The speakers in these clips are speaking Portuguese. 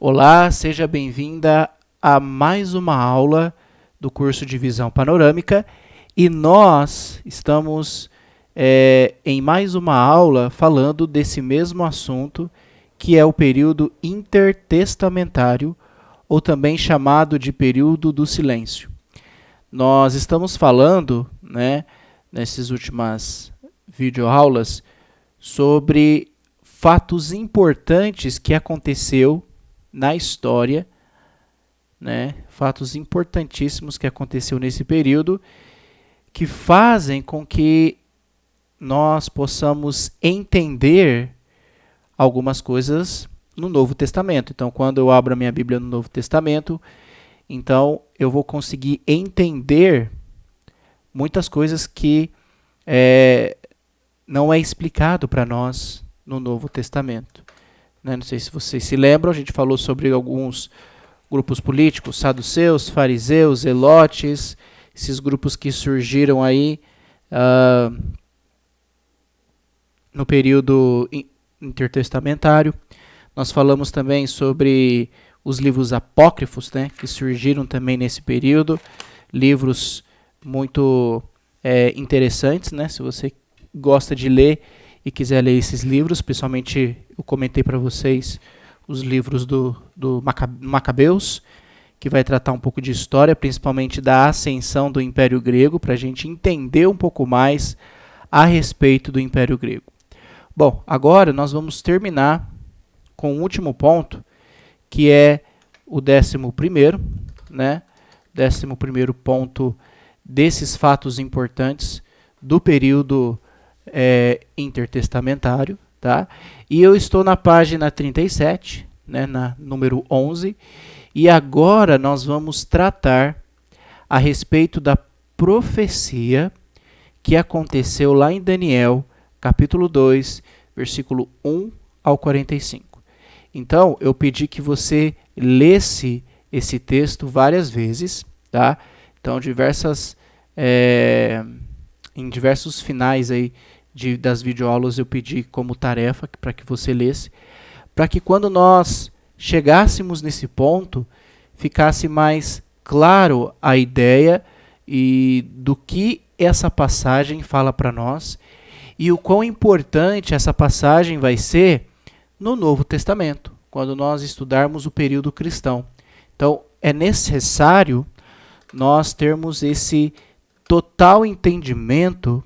Olá, seja bem-vinda a mais uma aula do curso de Visão Panorâmica e nós estamos em mais uma aula falando desse mesmo assunto que é o período intertestamentário ou também chamado de período do silêncio. Nós estamos falando, nessas últimas videoaulas sobre fatos importantes que aconteceu na história, fatos importantíssimos que aconteceu nesse período, que fazem com que nós possamos entender algumas coisas no Novo Testamento. Então, quando eu abro a minha Bíblia no Novo Testamento, então eu vou conseguir entender muitas coisas que não é explicado para nós no Novo Testamento. Não sei se vocês se lembram, a gente falou sobre alguns grupos políticos, saduceus, fariseus, zelotes, esses grupos que surgiram aí no período intertestamentário. Nós falamos também sobre os livros apócrifos, que surgiram também nesse período, livros muito interessantes, se você gosta de ler e quiser ler esses livros, principalmente eu comentei para vocês os livros do Macabeus, que vai tratar um pouco de história, principalmente da ascensão do Império Grego, para a gente entender um pouco mais a respeito do Império Grego. Bom, agora nós vamos terminar com o último ponto, que é o 11º, 11º ponto desses fatos importantes do período intertestamentário, tá? E eu estou na página 37, na número 11, e agora nós vamos tratar a respeito da profecia que aconteceu lá em Daniel, capítulo 2, versículo 1 ao 45. Então, eu pedi que você lesse esse texto várias vezes, tá? Então, em diversos finais aí das videoaulas eu pedi como tarefa para que você lesse, para que quando nós chegássemos nesse ponto, ficasse mais claro a ideia e do que essa passagem fala para nós e o quão importante essa passagem vai ser no Novo Testamento, quando nós estudarmos o período cristão. Então, é necessário nós termos esse total entendimento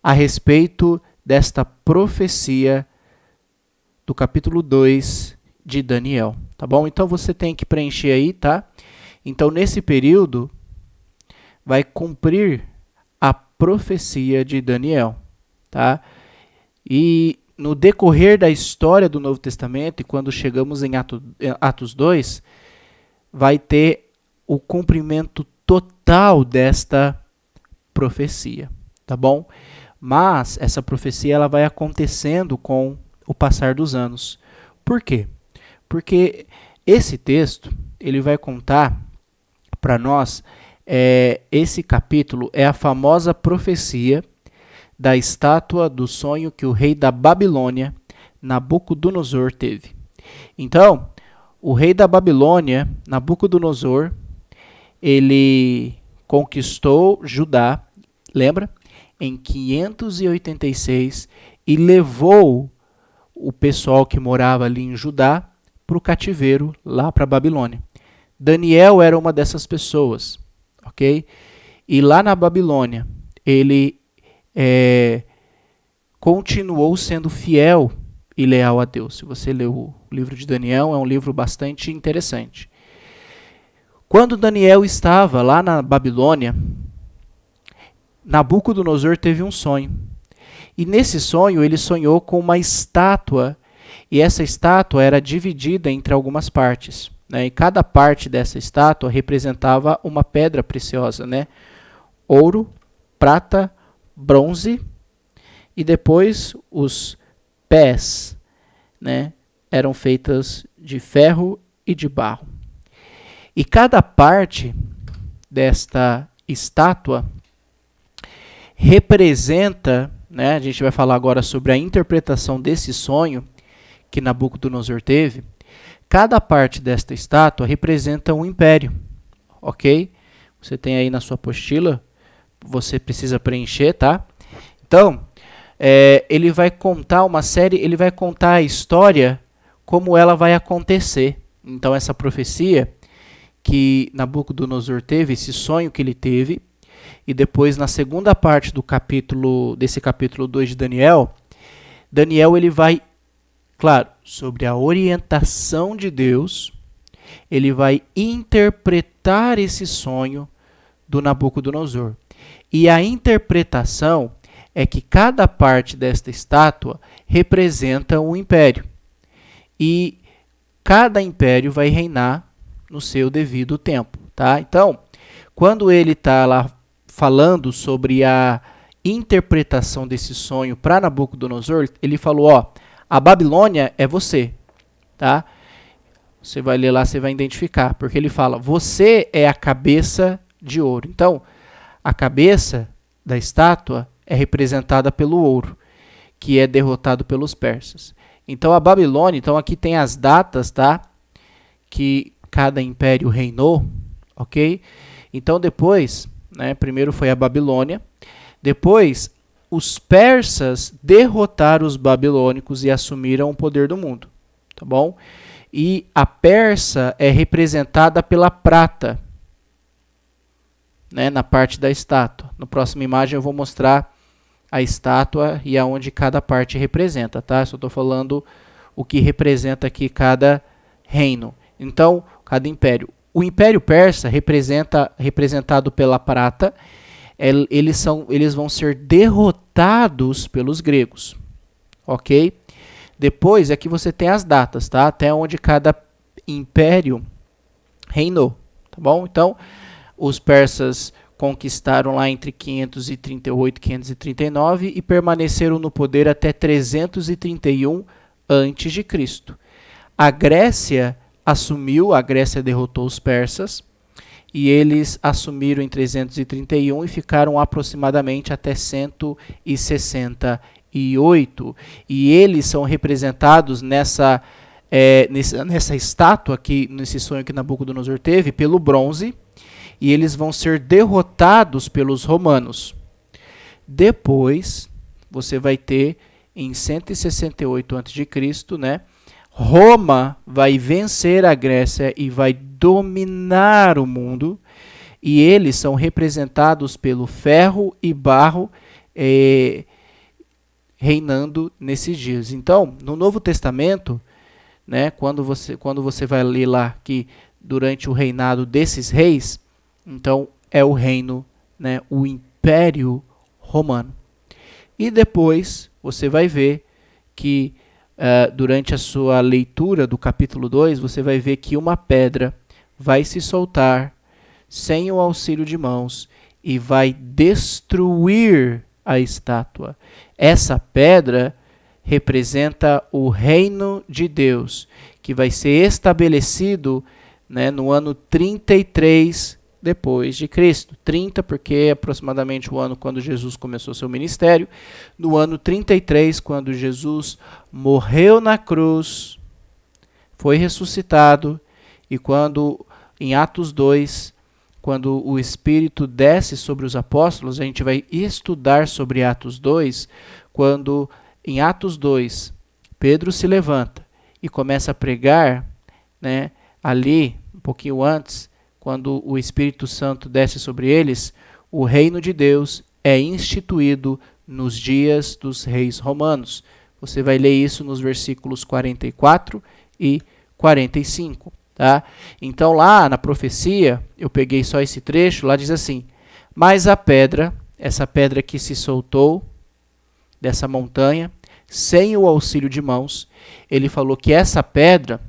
a respeito desta profecia do capítulo 2 de Daniel, tá bom? Então você tem que preencher aí, tá? Então nesse período vai cumprir a profecia de Daniel, tá? E no decorrer da história do Novo Testamento, e quando chegamos em Atos 2, vai ter o cumprimento total desta profecia, tá bom? Mas essa profecia ela vai acontecendo com o passar dos anos. Por quê? Porque esse texto ele vai contar para nós, esse capítulo é a famosa profecia da estátua do sonho que o rei da Babilônia, Nabucodonosor, teve. Então, o rei da Babilônia, Nabucodonosor, ele conquistou Judá, lembra? Em 586 e levou o pessoal que morava ali em Judá para o cativeiro, lá para a Babilônia. Daniel era uma dessas pessoas, ok? E lá na Babilônia, ele continuou sendo fiel e leal a Deus. Se você ler o livro de Daniel, é um livro bastante interessante. Quando Daniel estava lá na Babilônia, Nabucodonosor teve um sonho. E nesse sonho ele sonhou com uma estátua, e essa estátua era dividida entre algumas partes. E cada parte dessa estátua representava uma pedra preciosa, ouro, prata, bronze, e depois os pés eram feitas de ferro e de barro. E cada parte desta estátua representa, a gente vai falar agora sobre a interpretação desse sonho que Nabucodonosor teve. Cada parte desta estátua representa um império, ok? Você tem aí na sua apostila, você precisa preencher, tá? Então, ele vai contar uma série, ele vai contar a história como ela vai acontecer. Então, essa profecia que Nabucodonosor teve, esse sonho que ele teve, e depois na segunda parte desse capítulo 2 de Daniel, ele vai, claro, sobre a orientação de Deus, ele vai interpretar esse sonho do Nabucodonosor. E a interpretação é que cada parte desta estátua representa um império. E cada império vai reinar no seu devido tempo, tá? Então, quando ele está lá falando sobre a interpretação desse sonho para Nabucodonosor, ele falou, a Babilônia é você, tá? Você vai ler lá, você vai identificar, porque ele fala, você é a cabeça de ouro. Então, a cabeça da estátua é representada pelo ouro, que é derrotado pelos persas. Então, a Babilônia, então aqui tem as datas, tá? Que cada império reinou, ok? Então, depois, primeiro foi a Babilônia, depois os persas derrotaram os babilônicos e assumiram o poder do mundo, tá bom? E a Pérsia é representada pela prata, na parte da estátua. Na próxima imagem eu vou mostrar a estátua e aonde cada parte representa, tá? Só estou falando o que representa aqui cada reino. Então, cada império. O Império Persa representado pela prata, eles vão ser derrotados pelos gregos, ok? Depois aqui você tem as datas, tá? Até onde cada império reinou, tá bom? Então, os persas conquistaram lá entre 538 e 539 e permaneceram no poder até 331 a.C. A Grécia derrotou os persas e eles assumiram em 331 e ficaram aproximadamente até 168. E eles são representados nessa estátua, nesse sonho que Nabucodonosor teve, pelo bronze, e eles vão ser derrotados pelos romanos. Depois, você vai ter, em 168 a.C., Roma vai vencer a Grécia e vai dominar o mundo, e eles são representados pelo ferro e barro reinando nesses dias. Então, no Novo Testamento, quando você vai ler lá que durante o reinado desses reis, então é o reino, o Império Romano. E depois você vai ver que durante a sua leitura do capítulo 2, você vai ver que uma pedra vai se soltar sem o auxílio de mãos e vai destruir a estátua. Essa pedra representa o reino de Deus, que vai ser estabelecido no ano 33 depois de Cristo. 30 porque é aproximadamente o ano quando Jesus começou seu ministério. No ano 33, quando Jesus morreu na cruz, foi ressuscitado, e quando em Atos 2, quando o Espírito desce sobre os apóstolos, a gente vai estudar sobre Atos 2, quando em Atos 2, Pedro se levanta e começa a pregar, ali, um pouquinho antes, quando o Espírito Santo desce sobre eles, o reino de Deus é instituído nos dias dos reis romanos. Você vai ler isso nos versículos 44 e 45. Tá? Então lá na profecia, eu peguei só esse trecho, lá diz assim, mas a pedra, essa pedra que se soltou dessa montanha, sem o auxílio de mãos, ele falou que essa pedra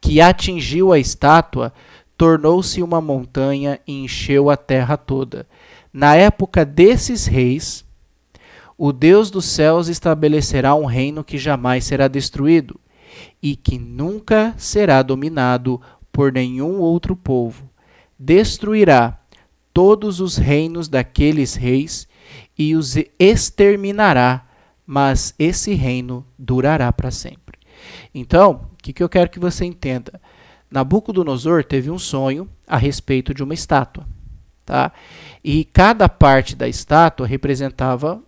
que atingiu a estátua tornou-se uma montanha e encheu a terra toda. Na época desses reis, o Deus dos céus estabelecerá um reino que jamais será destruído e que nunca será dominado por nenhum outro povo. Destruirá todos os reinos daqueles reis e os exterminará, mas esse reino durará para sempre. Então, que eu quero que você entenda? Nabucodonosor teve um sonho a respeito de uma estátua. Tá? E cada parte da estátua representava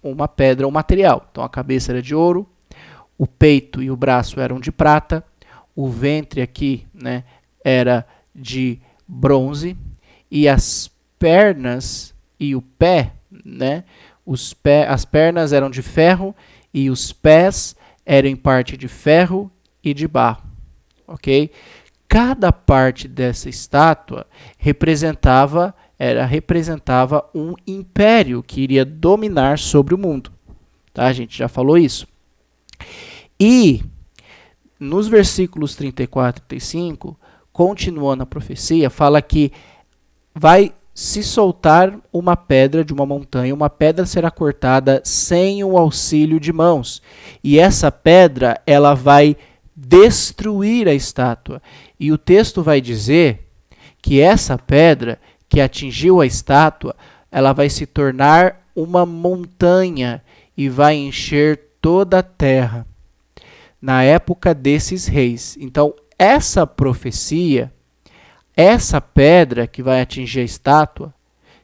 uma pedra ou material. Então a cabeça era de ouro, o peito e o braço eram de prata, o ventre aqui, né, era de bronze, e as pernas e o pé, né, as pernas eram de ferro e os pés eram em parte de ferro e de barro. Ok? Cada parte dessa estátua representava um império que iria dominar sobre o mundo. Tá? A gente já falou isso. E nos versículos 34 e 35, continuando a profecia, fala que vai se soltar uma pedra de uma montanha, uma pedra será cortada sem o auxílio de mãos. E essa pedra, ela vai destruir a estátua. E o texto vai dizer que essa pedra que atingiu a estátua, ela vai se tornar uma montanha e vai encher toda a terra na época desses reis. Então, essa profecia, essa pedra que vai atingir a estátua,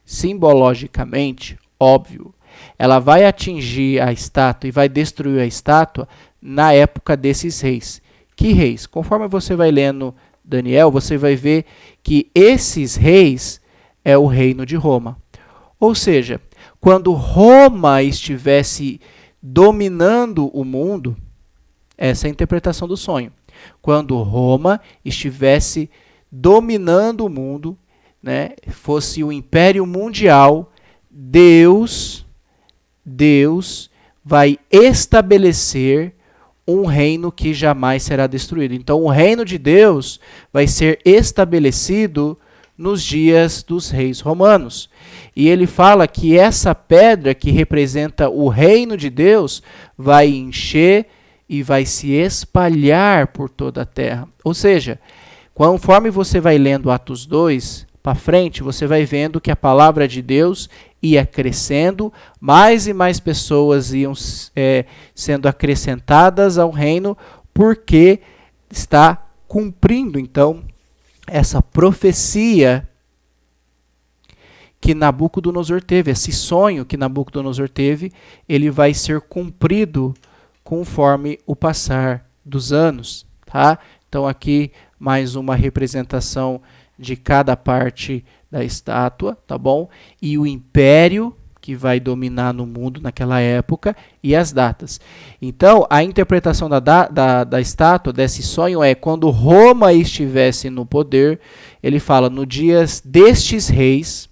simbologicamente, óbvio, ela vai atingir a estátua e vai destruir a estátua na época desses reis. Que reis? Conforme você vai lendo Daniel, você vai ver que esses reis é o reino de Roma. Ou seja, quando Roma estivesse dominando o mundo, essa é a interpretação do sonho. Quando Roma estivesse dominando o mundo, né, fosse o império mundial, Deus vai estabelecer um reino que jamais será destruído. Então, o reino de Deus vai ser estabelecido nos dias dos reis romanos. E ele fala que essa pedra que representa o reino de Deus vai encher e vai se espalhar por toda a terra. Ou seja, conforme você vai lendo Atos 2 para frente, você vai vendo que a palavra de Deus ia crescendo, mais e mais pessoas iam sendo acrescentadas ao reino, porque está cumprindo, então, essa profecia que Nabucodonosor teve, esse sonho que Nabucodonosor teve, ele vai ser cumprido conforme o passar dos anos. Tá? Então, aqui mais uma representação de cada parte da estátua, tá bom? E o império que vai dominar no mundo naquela época e as datas. Então, a interpretação da estátua, desse sonho, é quando Roma estivesse no poder, ele fala, no dias destes reis,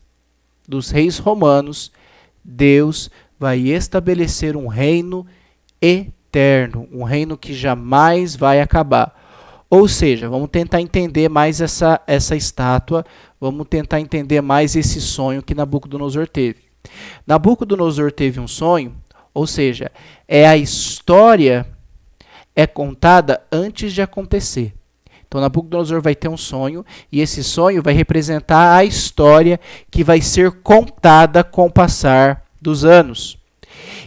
dos reis romanos, Deus vai estabelecer um reino eterno, um reino que jamais vai acabar. Ou seja, vamos tentar entender mais essa estátua, vamos tentar entender mais esse sonho que Nabucodonosor teve. Nabucodonosor teve um sonho, ou seja, a história é contada antes de acontecer. Então, Nabucodonosor vai ter um sonho, e esse sonho vai representar a história que vai ser contada com o passar dos anos.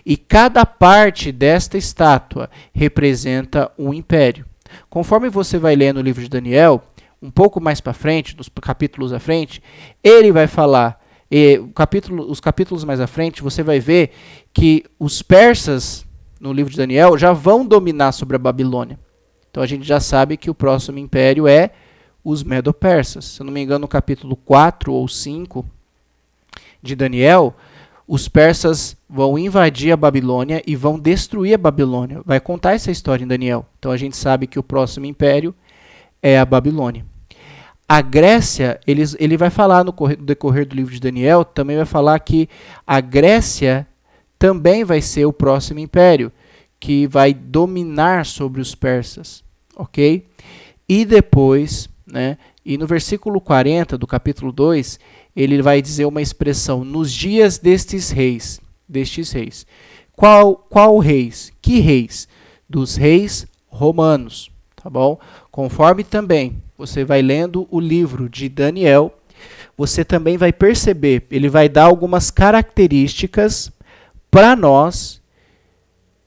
E cada parte desta estátua representa um império. Conforme você vai ler no livro de Daniel, um pouco mais para frente, nos capítulos à frente, ele vai falar, os capítulos mais à frente, você vai ver que os persas, no livro de Daniel, já vão dominar sobre a Babilônia. Então a gente já sabe que o próximo império é os Medo-Persas. Se eu não me engano, no capítulo 4 ou 5 de Daniel, os persas vão invadir a Babilônia e vão destruir a Babilônia. Vai contar essa história em Daniel. Então a gente sabe que o próximo império é a Babilônia. A Grécia, ele vai falar no decorrer do livro de Daniel, também vai falar que a Grécia também vai ser o próximo império, que vai dominar sobre os persas. Ok? E depois, né, e no versículo 40 do capítulo 2, ele vai dizer uma expressão, nos dias destes reis. Qual reis? Que reis? Dos reis romanos, tá bom? Conforme também você vai lendo o livro de Daniel, você também vai perceber, ele vai dar algumas características para nós,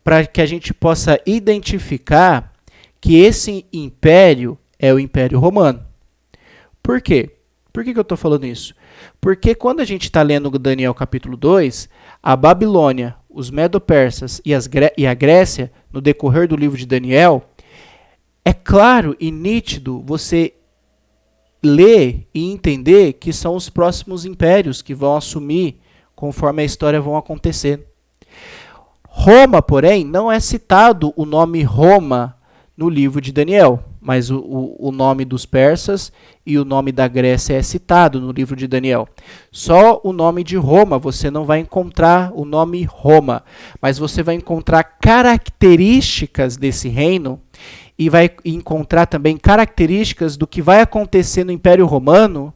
para que a gente possa identificar que esse império é o Império Romano. Por quê? Por que eu estou falando isso? Porque quando a gente está lendo Daniel capítulo 2, a Babilônia, os Medo-Persas e a Grécia, no decorrer do livro de Daniel, é claro e nítido você ler e entender que são os próximos impérios que vão assumir conforme a história vão acontecendo. Roma, porém, não é citado o nome Roma no livro de Daniel, mas o nome dos persas e o nome da Grécia é citado no livro de Daniel. Só o nome de Roma, você não vai encontrar o nome Roma, mas você vai encontrar características desse reino e vai encontrar também características do que vai acontecer no Império Romano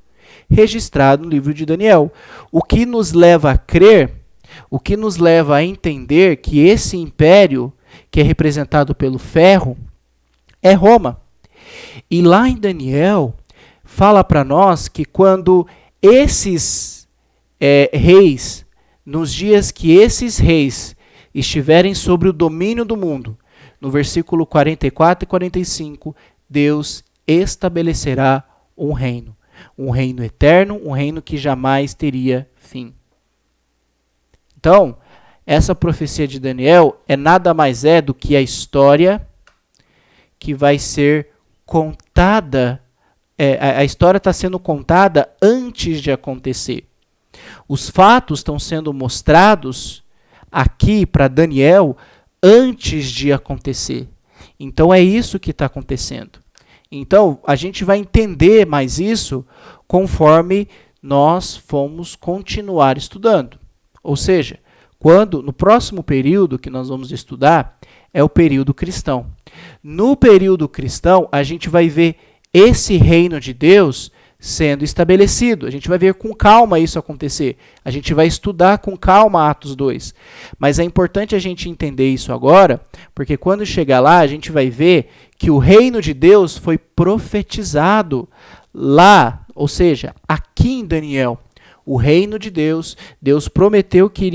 registrado no livro de Daniel. O que nos leva a crer, o que nos leva a entender que esse império, que é representado pelo ferro, é Roma. E lá em Daniel, fala para nós que quando esses reis, nos dias que esses reis estiverem sobre o domínio do mundo, no versículo 44 e 45, Deus estabelecerá um reino eterno, um reino que jamais teria fim. Então, essa profecia de Daniel é nada mais do que a história que vai ser contada, a história está sendo contada antes de acontecer. Os fatos estão sendo mostrados aqui para Daniel antes de acontecer. Então é isso que está acontecendo. Então a gente vai entender mais isso conforme nós formos continuar estudando. Ou seja, no próximo período que nós vamos estudar é o período cristão. No período cristão, a gente vai ver esse reino de Deus sendo estabelecido. A gente vai ver com calma isso acontecer. A gente vai estudar com calma Atos 2. Mas é importante a gente entender isso agora, porque quando chegar lá, a gente vai ver que o reino de Deus foi profetizado lá, ou seja, aqui em Daniel. O reino de Deus, Deus prometeu que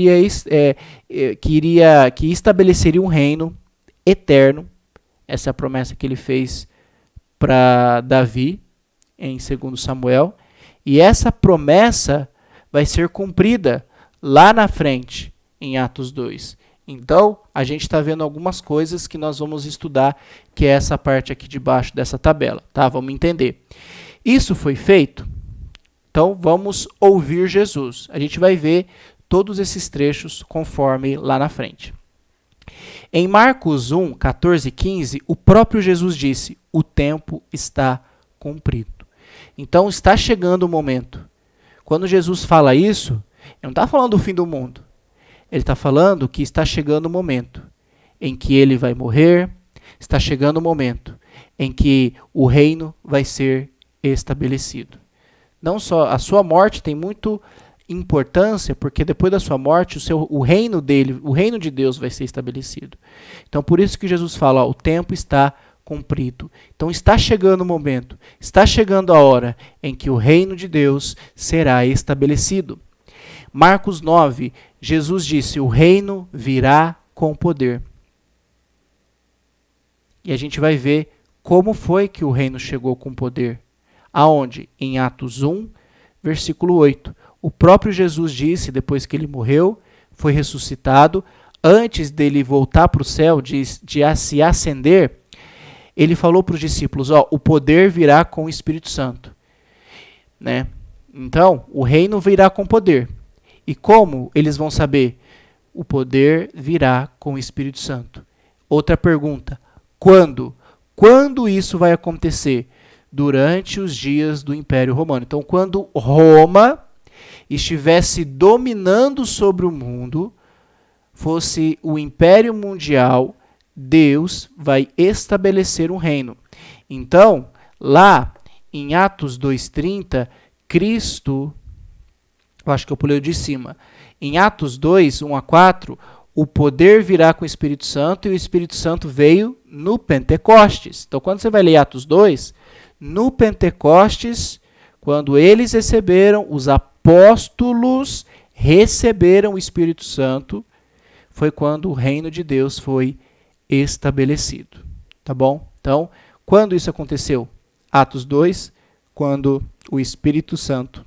estabeleceria um reino eterno. Essa é a promessa que ele fez para Davi em 2 Samuel. E essa promessa vai ser cumprida lá na frente, em Atos 2. Então, a gente está vendo algumas coisas que nós vamos estudar, que é essa parte aqui de baixo dessa tabela. Tá? Vamos entender. Isso foi feito? Então, vamos ouvir Jesus. A gente vai ver todos esses trechos conforme lá na frente. Em Marcos 1, 14 e 15, o próprio Jesus disse: o tempo está cumprido. Então, está chegando o momento. Quando Jesus fala isso, ele não está falando do fim do mundo. Ele está falando que está chegando o momento em que ele vai morrer, está chegando o momento em que o reino vai ser estabelecido. Não só a sua morte tem muito importância, porque depois da sua morte o reino dele, o reino de Deus vai ser estabelecido. Então por isso que Jesus fala, o tempo está cumprido. Então está chegando o momento, está chegando a hora em que o reino de Deus será estabelecido. Marcos 9, Jesus disse, o reino virá com poder. E a gente vai ver como foi que o reino chegou com poder. Aonde? Em Atos 1, versículo 8. O próprio Jesus disse, depois que ele morreu, foi ressuscitado, antes dele voltar para o céu, de se ascender, ele falou para os discípulos, o poder virá com o Espírito Santo. Né? Então, o reino virá com poder. E como eles vão saber? O poder virá com o Espírito Santo. Outra pergunta, quando? Quando isso vai acontecer? Durante os dias do Império Romano. Então, quando Roma estivesse dominando sobre o mundo, fosse o Império Mundial, Deus vai estabelecer um reino. Então, lá em Atos 2:30, Cristo, eu acho que eu pulei o de cima, em Atos 2, 1 a 4, o poder virá com o Espírito Santo e o Espírito Santo veio no Pentecostes. Então, quando você vai ler Atos 2, no Pentecostes, quando eles receberam, os apóstolos receberam o Espírito Santo, foi quando o reino de Deus foi estabelecido. Tá bom? Então, quando isso aconteceu? Atos 2, quando o Espírito Santo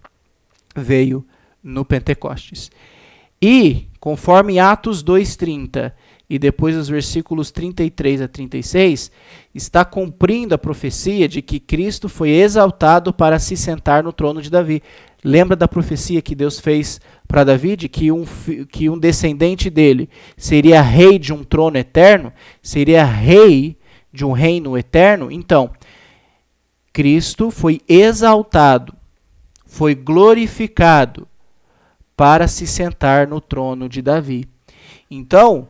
veio no Pentecostes. E, conforme Atos 2:30 e depois os versículos 33 a 36, está cumprindo a profecia de que Cristo foi exaltado para se sentar no trono de Davi. Lembra da profecia que Deus fez para Davi, de que um descendente dele seria rei de um trono eterno, seria rei de um reino eterno? Então, Cristo foi exaltado, foi glorificado para se sentar no trono de Davi. Então,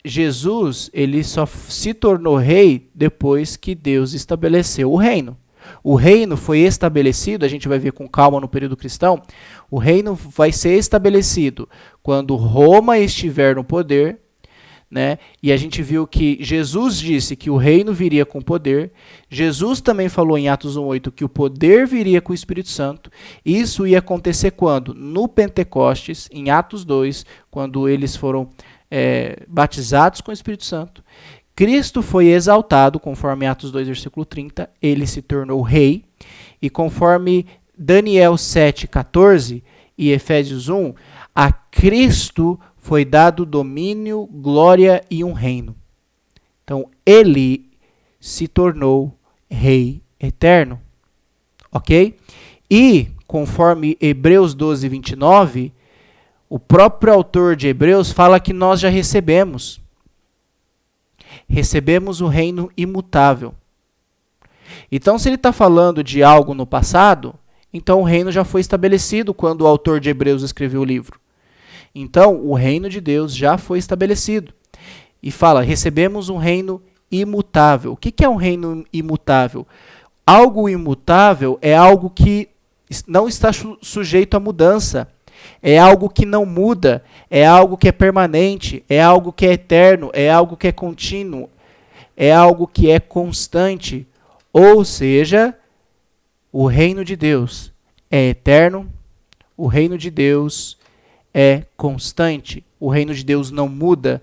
Jesus, ele só se tornou rei depois que Deus estabeleceu o reino. O reino foi estabelecido, a gente vai ver com calma no período cristão, o reino vai ser estabelecido quando Roma estiver no poder, né? E a gente viu que Jesus disse que o reino viria com poder. Jesus também falou em Atos 1:8 que o poder viria com o Espírito Santo. Isso ia acontecer quando? No Pentecostes, em Atos 2, quando eles foram batizados com o Espírito Santo. Cristo foi exaltado, conforme Atos 2, versículo 30, ele se tornou rei. E conforme Daniel 7:14 e Efésios 1, a Cristo foi dado domínio, glória e um reino. Então, ele se tornou rei eterno. Ok? E, conforme Hebreus 12:29, o próprio autor de Hebreus fala que nós já recebemos. Recebemos o reino imutável. Então, se ele está falando de algo no passado, então o reino já foi estabelecido quando o autor de Hebreus escreveu o livro. Então, o reino de Deus já foi estabelecido. E fala, recebemos um reino imutável. O que é um reino imutável? Algo imutável é algo que não está sujeito à mudança. É algo que não muda. É algo que é permanente. É algo que é eterno. É algo que é contínuo. É algo que é constante. Ou seja, o reino de Deus é eterno. O reino de Deus é constante. O reino de Deus não muda.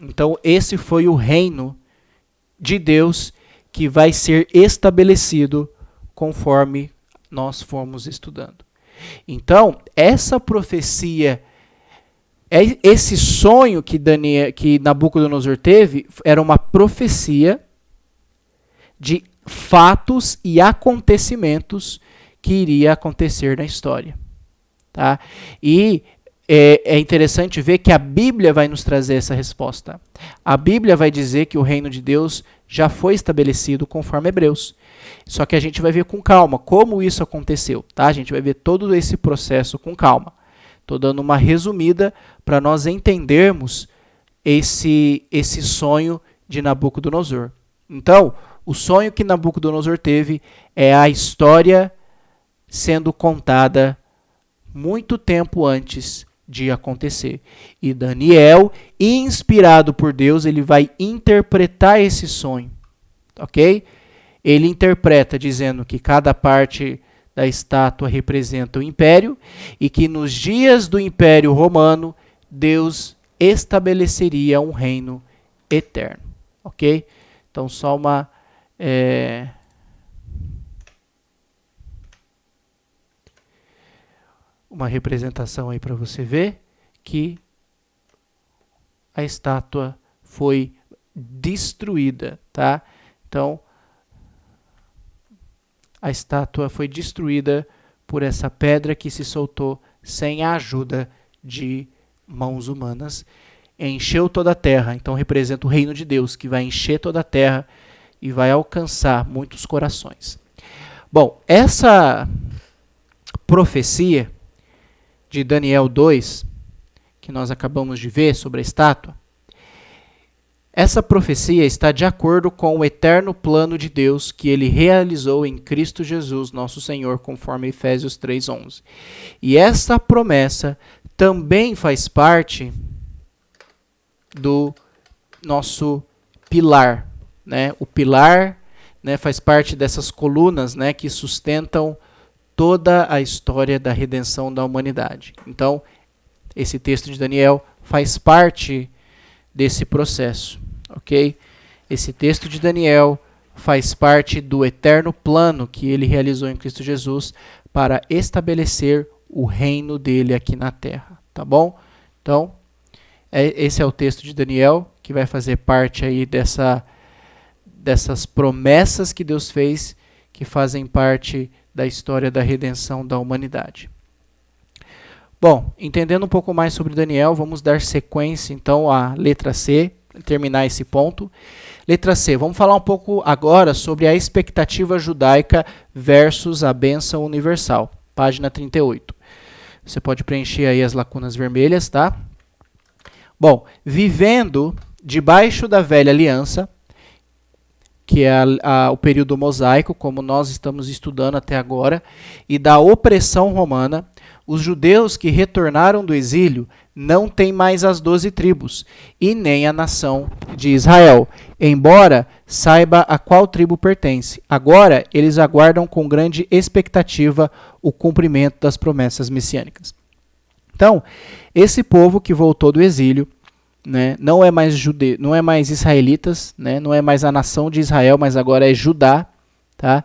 Então, esse foi o reino de Deus que vai ser estabelecido conforme nós formos estudando. Então, essa profecia, esse sonho que Nabucodonosor teve, era uma profecia de fatos e acontecimentos que iria acontecer na história. Tá? E é interessante ver que a Bíblia vai nos trazer essa resposta. A Bíblia vai dizer que o reino de Deus já foi estabelecido conforme Hebreus. Só que a gente vai ver com calma como isso aconteceu. Tá? A gente vai ver todo esse processo com calma. Estou dando uma resumida para nós entendermos esse sonho de Nabucodonosor. Então, o sonho que Nabucodonosor teve é a história sendo contada muito tempo antes de acontecer. E Daniel, inspirado por Deus, ele vai interpretar esse sonho. Ok? Ele interpreta dizendo que cada parte da estátua representa o império e que nos dias do Império Romano, Deus estabeleceria um reino eterno. Ok? Então, só uma representação aí para você ver que a estátua foi destruída, tá? Então, a estátua foi destruída por essa pedra que se soltou sem a ajuda de mãos humanas. Encheu toda a terra, então representa o reino de Deus, que vai encher toda a terra e vai alcançar muitos corações. Bom, essa profecia de Daniel 2, que nós acabamos de ver sobre a estátua, essa profecia está de acordo com o eterno plano de Deus que ele realizou em Cristo Jesus, nosso Senhor, conforme Efésios 3:11. E essa promessa também faz parte do nosso pilar, né? O pilar, né, faz parte dessas colunas, né, que sustentam toda a história da redenção da humanidade. Então, esse texto de Daniel faz parte desse processo, ok? esse texto de Daniel faz parte do eterno plano que ele realizou em Cristo Jesus para estabelecer o reino dele aqui na terra, tá bom? Então, esse é o texto de Daniel, que vai fazer parte aí dessas promessas que Deus fez, que fazem parte da história da redenção da humanidade. Bom, entendendo um pouco mais sobre Daniel, vamos dar sequência então à letra C, terminar esse ponto. Letra C, vamos falar um pouco agora sobre a expectativa judaica versus a bênção universal. Página 38. Você pode preencher aí as lacunas vermelhas, tá? Bom, vivendo debaixo da velha aliança, que é o período mosaico, como nós estamos estudando até agora, e da opressão romana, os judeus que retornaram do exílio não têm mais as 12 tribos, e nem a nação de Israel, embora saiba a qual tribo pertence. Agora, eles aguardam com grande expectativa o cumprimento das promessas messiânicas. Então, esse povo que voltou do exílio, né, não é mais judeu, não é mais israelitas, né, não é mais a nação de Israel, mas agora é Judá, tá?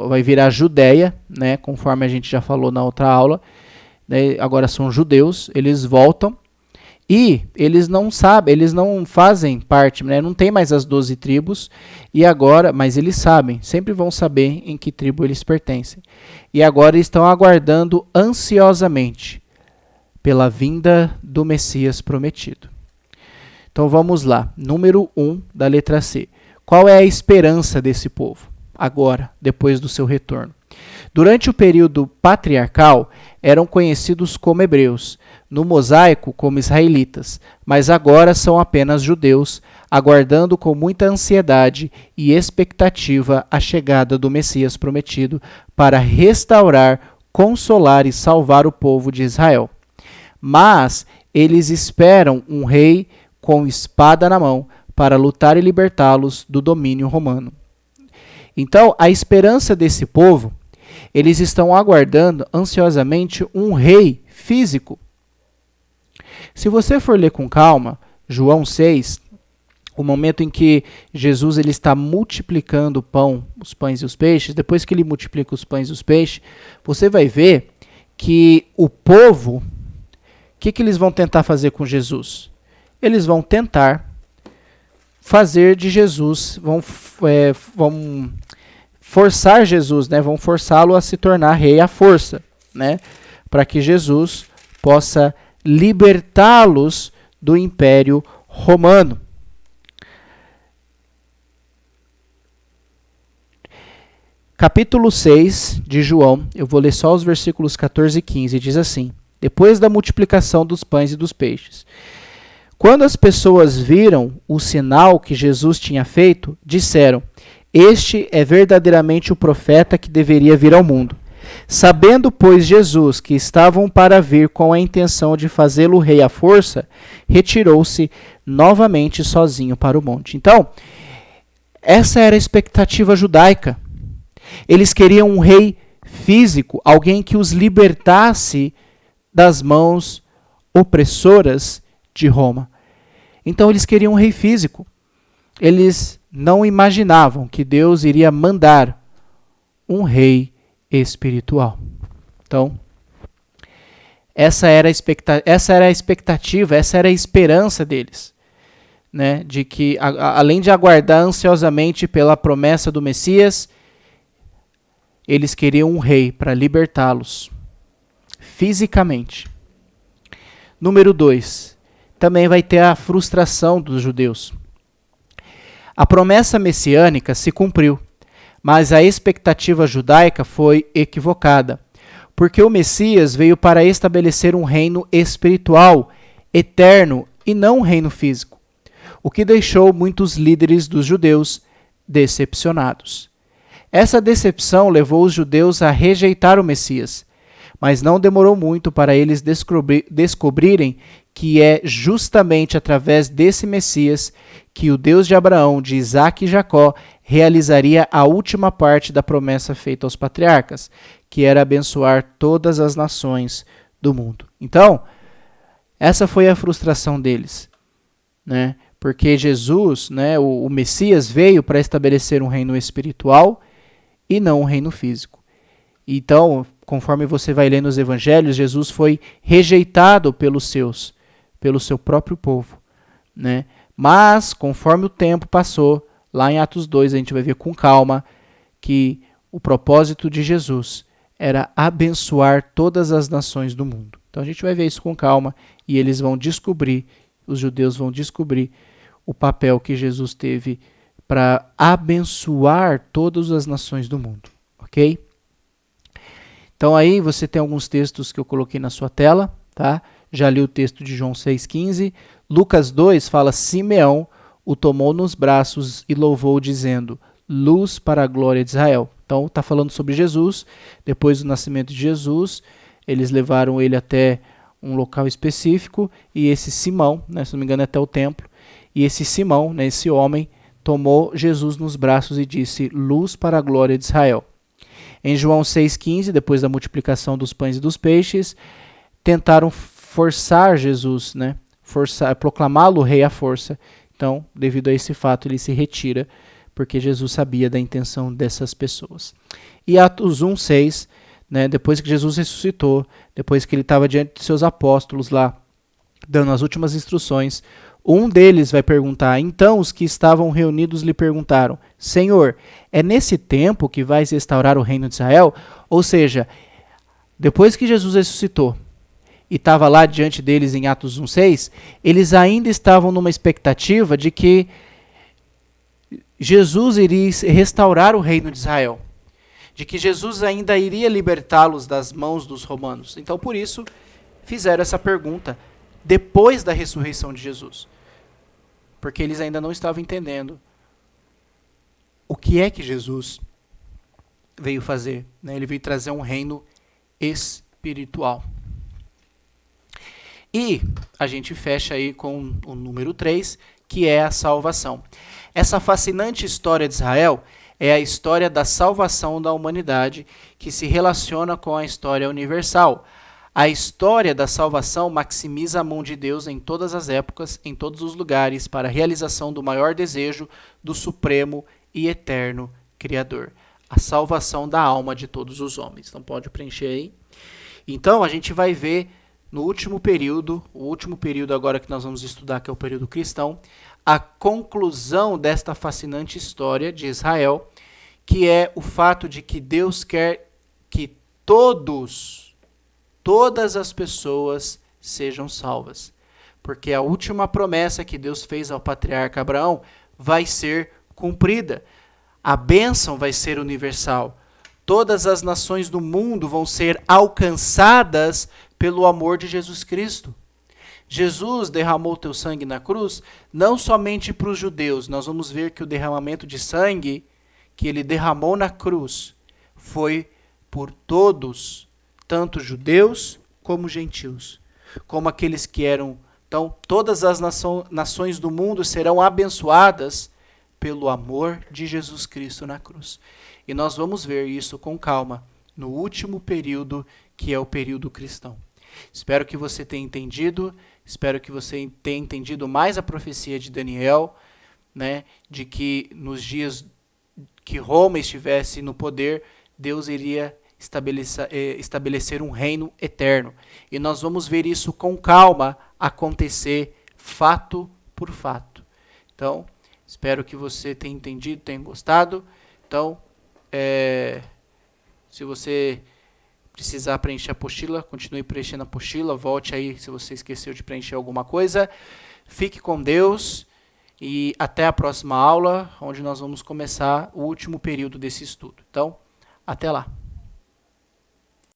Vai virar Judéia, né, conforme a gente já falou na outra aula, né, agora são judeus, eles voltam e eles não sabem, eles não fazem parte, né, não tem mais as 12 tribos, e agora, mas eles sabem, sempre vão saber em que tribo eles pertencem. E agora estão aguardando ansiosamente pela vinda do Messias prometido. Então vamos lá, número 1 da letra C. Qual é a esperança desse povo agora, depois do seu retorno? Durante o período patriarcal, eram conhecidos como hebreus, no mosaico como israelitas, mas agora são apenas judeus, aguardando com muita ansiedade e expectativa a chegada do Messias prometido para restaurar, consolar e salvar o povo de Israel. Mas eles esperam um rei com espada na mão para lutar e libertá-los do domínio romano. Então, a esperança desse povo, eles estão aguardando ansiosamente um rei físico. Se você for ler com calma, João 6, o momento em que Jesus ele está multiplicando o pão, os pães e os peixes, depois que ele multiplica os pães e os peixes, você vai ver que o povo, o que eles vão tentar fazer com Jesus? Eles vão tentar fazer de Jesus, vão forçar Jesus, né? Vão forçá-lo a se tornar rei à força, né? Para que Jesus possa libertá-los do Império Romano. Capítulo 6 de João, eu vou ler só os versículos 14 e 15, diz assim: depois da multiplicação dos pães e dos peixes. Quando as pessoas viram o sinal que Jesus tinha feito, disseram: este é verdadeiramente o profeta que deveria vir ao mundo. Sabendo, pois, Jesus que estavam para vir com a intenção de fazê-lo rei à força, retirou-se novamente sozinho para o monte. Então, essa era a expectativa judaica. Eles queriam um rei físico, alguém que os libertasse das mãos opressoras de Roma. Então eles queriam um rei físico. Eles não imaginavam que Deus iria mandar um rei espiritual. Então, essa era a expectativa, essa era a esperança deles, né? De que, além de aguardar ansiosamente pela promessa do Messias, eles queriam um rei para libertá-los fisicamente. Número 2. Também vai ter a frustração dos judeus. A promessa messiânica se cumpriu, mas a expectativa judaica foi equivocada, porque o Messias veio para estabelecer um reino espiritual, eterno, e não um reino físico, o que deixou muitos líderes dos judeus decepcionados. Essa decepção levou os judeus a rejeitar o Messias, mas não demorou muito para eles descobrirem que é justamente através desse Messias que o Deus de Abraão, de Isaac e Jacó realizaria a última parte da promessa feita aos patriarcas, que era abençoar todas as nações do mundo. Então, essa foi a frustração deles, né? Porque Jesus, né, o Messias, veio para estabelecer um reino espiritual e não um reino físico. Então, conforme você vai ler nos evangelhos, Jesus foi rejeitado pelos seus, pelo seu próprio povo, né? Mas, conforme o tempo passou, lá em Atos 2, a gente vai ver com calma que o propósito de Jesus era abençoar todas as nações do mundo. Então a gente vai ver isso com calma e eles vão descobrir, os judeus vão descobrir o papel que Jesus teve para abençoar todas as nações do mundo, ok? Então aí você tem alguns textos que eu coloquei na sua tela, tá? Já li o texto de João 6,15. Lucas 2 fala, Simeão o tomou nos braços e louvou, dizendo, luz para a glória de Israel. Então está falando sobre Jesus. Depois do nascimento de Jesus, eles levaram ele até um local específico e esse Simão, né, se não me engano, até o templo, e esse Simão, né, esse homem, tomou Jesus nos braços e disse, luz para a glória de Israel. Em João 6,15, depois da multiplicação dos pães e dos peixes, tentaram forçar Jesus, né, proclamá-lo rei à força. Então, devido a esse fato, ele se retira, porque Jesus sabia da intenção dessas pessoas. E Atos 1,6, né, depois que Jesus ressuscitou, depois que ele estava diante de seus apóstolos lá, dando as últimas instruções, um deles vai perguntar, então os que estavam reunidos lhe perguntaram, Senhor, é nesse tempo que vais restaurar o reino de Israel? Ou seja, depois que Jesus ressuscitou e estava lá diante deles em Atos 1,6, eles ainda estavam numa expectativa de que Jesus iria restaurar o reino de Israel, de que Jesus ainda iria libertá-los das mãos dos romanos. Então, por isso, fizeram essa pergunta depois da ressurreição de Jesus, porque eles ainda não estavam entendendo o que é que Jesus veio fazer, né? Ele veio trazer um reino espiritual. E a gente fecha aí com o número 3, que é a salvação. Essa fascinante história de Israel é a história da salvação da humanidade, que se relaciona com a história universal. A história da salvação maximiza a mão de Deus em todas as épocas, em todos os lugares, para a realização do maior desejo do supremo e eterno Criador. A salvação da alma de todos os homens. Então pode preencher aí. Então a gente vai ver no último período, o último período agora que nós vamos estudar, que é o período cristão, a conclusão desta fascinante história de Israel, que é o fato de que Deus quer que todas as pessoas sejam salvas. Porque a última promessa que Deus fez ao patriarca Abraão vai ser cumprida. A bênção vai ser universal. Todas as nações do mundo vão ser alcançadas pelo amor de Jesus Cristo. Jesus derramou teu sangue na cruz, não somente para os judeus. Nós vamos ver que o derramamento de sangue que ele derramou na cruz foi por todos, tanto judeus como gentios, como aqueles que eram. Então, todas as nações do mundo serão abençoadas pelo amor de Jesus Cristo na cruz. E nós vamos ver isso com calma no último período, que é o período cristão. Espero que você tenha entendido, espero que você tenha entendido mais a profecia de Daniel, né, de que nos dias que Roma estivesse no poder, Deus iria estabelecer um reino eterno. E nós vamos ver isso com calma acontecer fato por fato. Então, espero que você tenha entendido, tenha gostado. Então, se você precisar preencher a apostila, continue preenchendo a apostila, volte aí se você esqueceu de preencher alguma coisa. Fique com Deus e até a próxima aula, onde nós vamos começar o último período desse estudo. Então, até lá.